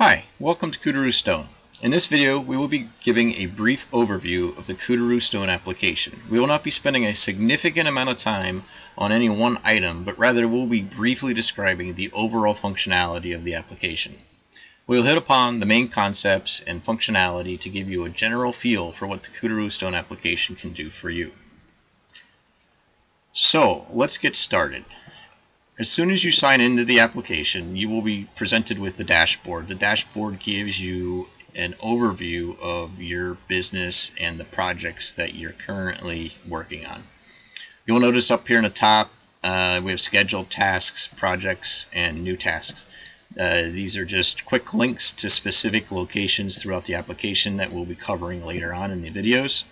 Hi, welcome to Kudurru Stone. In this video, we will be giving a brief overview of the Kudurru Stone application. We will not be spending a significant amount of time on any one item, but rather we'll be briefly describing the overall functionality of the application. We'll hit upon the main concepts and functionality to give you a general feel for what the Kudurru Stone application can do for you. So, let's get started. As soon as you sign into the application, you will be presented with the dashboard. The dashboard gives you an overview of your business and the projects that you're currently working on. You'll notice up here in the top, we have scheduled tasks, projects, and new tasks. These are just quick links to specific locations throughout the application that we'll be covering later on in the videos.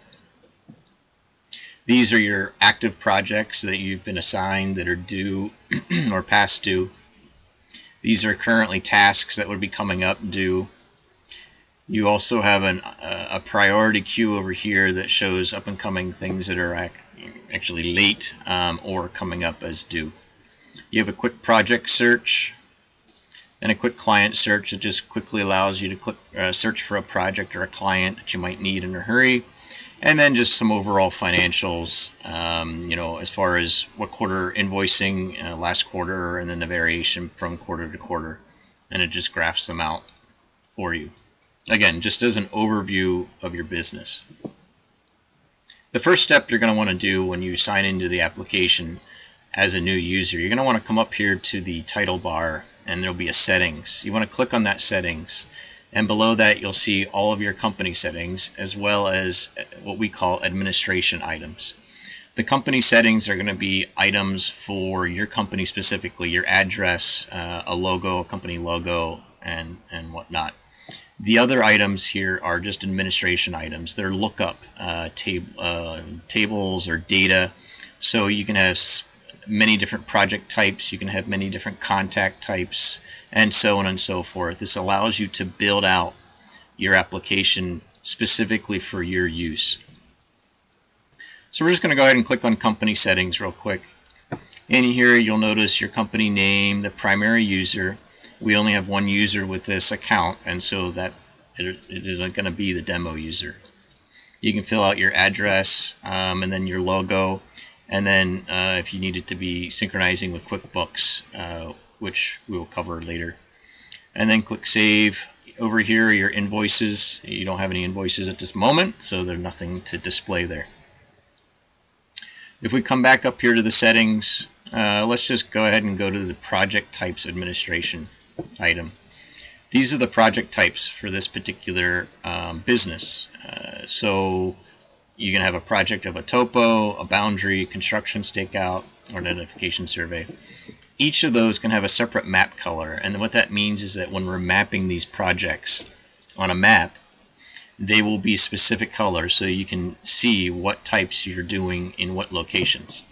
These are your active projects that you've been assigned that are due or past due. These are currently tasks that would be coming up due. You also have a priority queue over here that shows up and coming things that are actually late or coming up as due. You have a quick project search and a quick client search that just quickly allows you to search for a project or a client that you might need in a hurry. And then just some overall financials, as far as what quarter invoicing, last quarter, and then the variation from quarter to quarter. And it just graphs them out for you. Again, just as an overview of your business. The first step you're going to want to do when you sign into the application as a new user, you're going to want to come up here to the title bar, and there'll be a settings. You want to click on that settings. And below that, you'll see all of your company settings, as well as what we call administration items. The company settings are going to be items for your company specifically, your address, a logo, a company logo, and whatnot. The other items here are just administration items. They're lookup tables or data. So you can have many different project types, you can have many different contact types, and so on and so forth. This allows you to build out your application specifically for your use. So we're just going to go ahead and click on company settings real quick. In here you'll notice your company name, the primary user. We only have one user with this account, and so that it isn't going to be the demo user. You can fill out your address and then your logo. And then if you need it to be synchronizing with QuickBooks, which we will cover later. And then click Save. Over here are your invoices. You don't have any invoices at this moment, so there's nothing to display there. If we come back up here to the settings, let's just go ahead and go to the Project Types Administration item. These are the project types for this particular business. So you can have a project of a topo, a boundary, construction stakeout, or an identification survey. Each of those can have a separate map color, and what that means is that when we're mapping these projects on a map, they will be specific colors so you can see what types you're doing in what locations.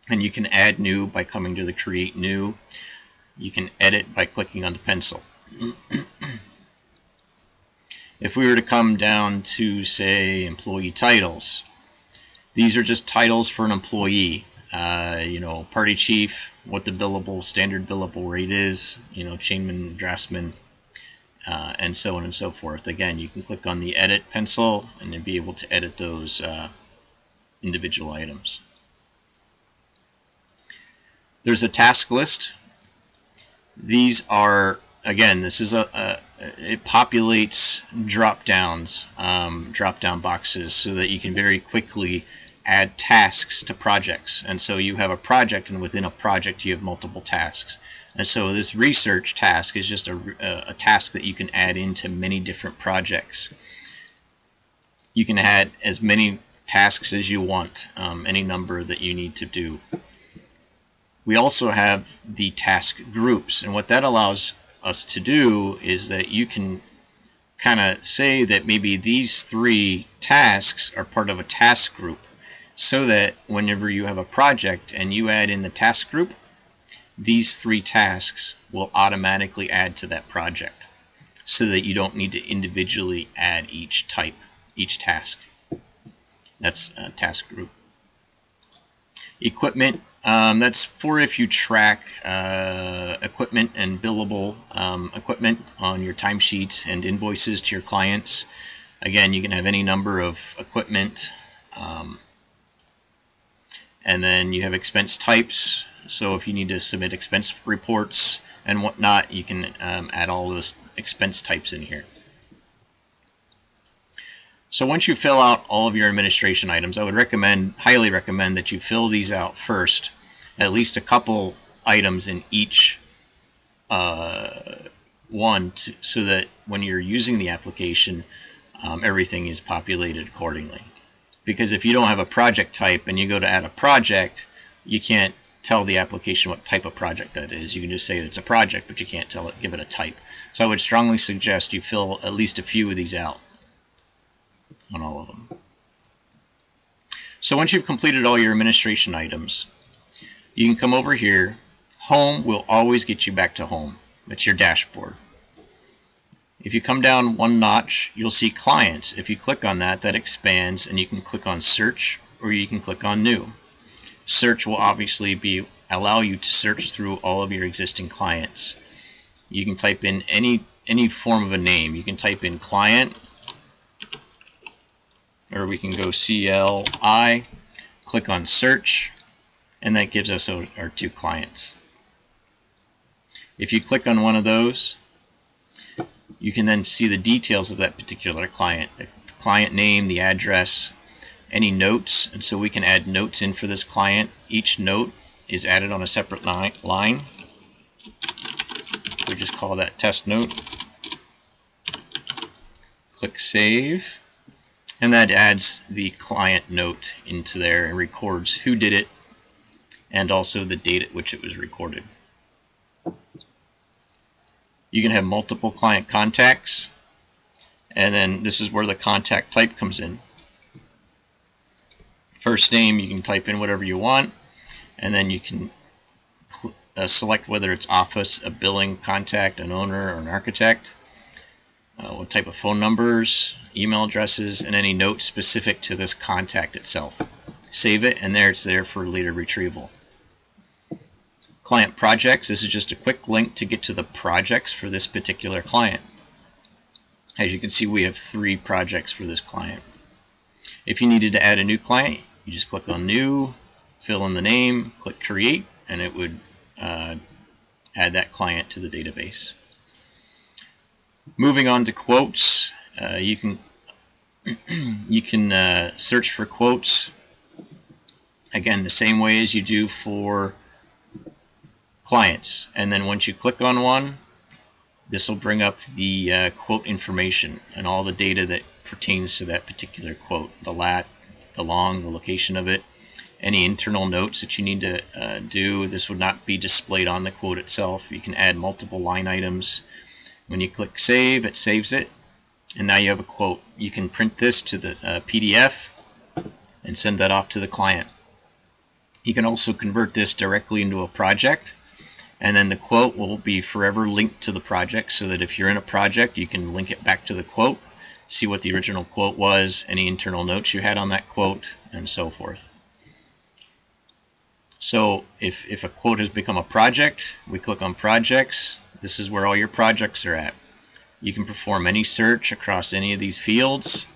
And you can add new by coming to the Create New. You can edit by clicking on the pencil. If we were to come down to, say, employee titles, these are just titles for an employee. Party chief, what the standard billable rate is, chainman, draftsman, and so on and so forth. Again, you can click on the edit pencil and then be able to edit those individual items. There's a task list. These are, again, this is it populates drop-down boxes so that you can very quickly add tasks to projects. And so you have a project, and within a project you have multiple tasks. And so this research task is just a task that you can add into many different projects. You can add as many tasks as you want, any number that you need to do. We also have the task groups, and what that allows us to do is that you can kind of say that maybe these 3 tasks are part of a task group, so that whenever you have a project and you add in the task group, these 3 tasks will automatically add to that project, so that you don't need to individually add each task. That's a task group. Equipment, that's for if you track equipment and billable equipment on your timesheets and invoices to your clients. Again, you can have any number of equipment. And then you have expense types. So if you need to submit expense reports and whatnot, you can add all those expense types in here. So once you fill out all of your administration items, I would highly recommend that you fill these out first, at least a couple items in each one, so that when you're using the application, everything is populated accordingly. Because if you don't have a project type and you go to add a project, you can't tell the application what type of project that is. You can just say it's a project, but you can't give it a type. So I would strongly suggest you fill at least a few of these out on all of them. So once you've completed all your administration items, you can come over here. Home will always get you back to home. It's your dashboard. If you come down one notch, you'll see clients. If you click on that, that expands, and you can click on search, or you can click on new. Search will obviously allow you to search through all of your existing clients. You can type in any form of a name. You can type in client, or we can go CLI, click on search, and that gives us our two clients. If you click on one of those, you can then see the details of that particular client, the client name, the address, any notes, and so we can add notes in for this client. Each note is added on a separate line. We just call that test note. Click save, and that adds the client note into there and records who did it and also the date at which it was recorded. You can have multiple client contacts, and then this is where the contact type comes in. First name, you can type in whatever you want, and then you can select whether it's office, a billing contact, an owner, or an architect, what type of phone numbers, email addresses, and any notes specific to this contact itself. Save it, and there it's there for later retrieval. Client projects, this is just a quick link to get to the projects for this particular client. As you can see, we have 3 projects for this client. If you needed to add a new client, you just click on new, fill in the name, click create, and it would add that client to the database. Moving on to quotes, you can search for quotes, again the same way as you do for clients, and then once you click on one, this will bring up the quote information and all the data that pertains to that particular quote, the lat, the long, the location of it, any internal notes that you need to do. This would not be displayed on the quote itself. You can add multiple line items. When you click save, it saves it, and now you have a quote. You can print this to the PDF and send that off to the client. You can also convert this directly into a project, and then the quote will be forever linked to the project, so that if you're in a project, you can link it back to the quote, see what the original quote was, any internal notes you had on that quote, and so forth. So if a quote has become a project, we click on projects. This is where all your projects are at. You can perform any search across any of these fields.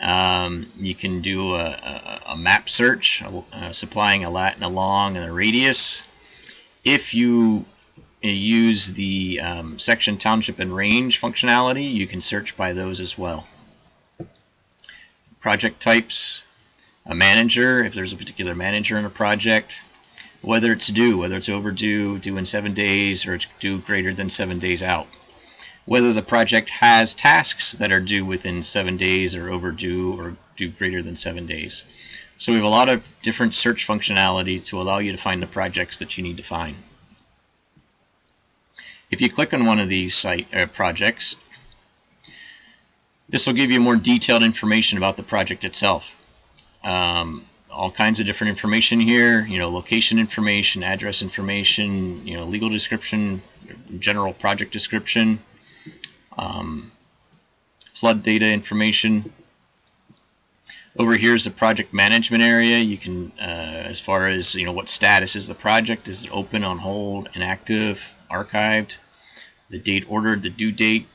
You can do a map search, supplying a lat and a long and a radius. If you use the section, township, and range functionality, you can search by those as well. Project types, a manager, if there's a particular manager in a project, whether it's due, whether it's overdue, due in 7 days, or it's due greater than 7 days out. Whether the project has tasks that are due within 7 days, or overdue, or due greater than 7 days. So we have a lot of different search functionality to allow you to find the projects that you need to find. If you click on one of these projects, this will give you more detailed information about the project itself. All kinds of different information here, location information, address information, legal description, general project description, flood data information. Over here is the project management area. You can, as far as what status is the project, is it open, on hold, inactive, archived, the date ordered, the due date,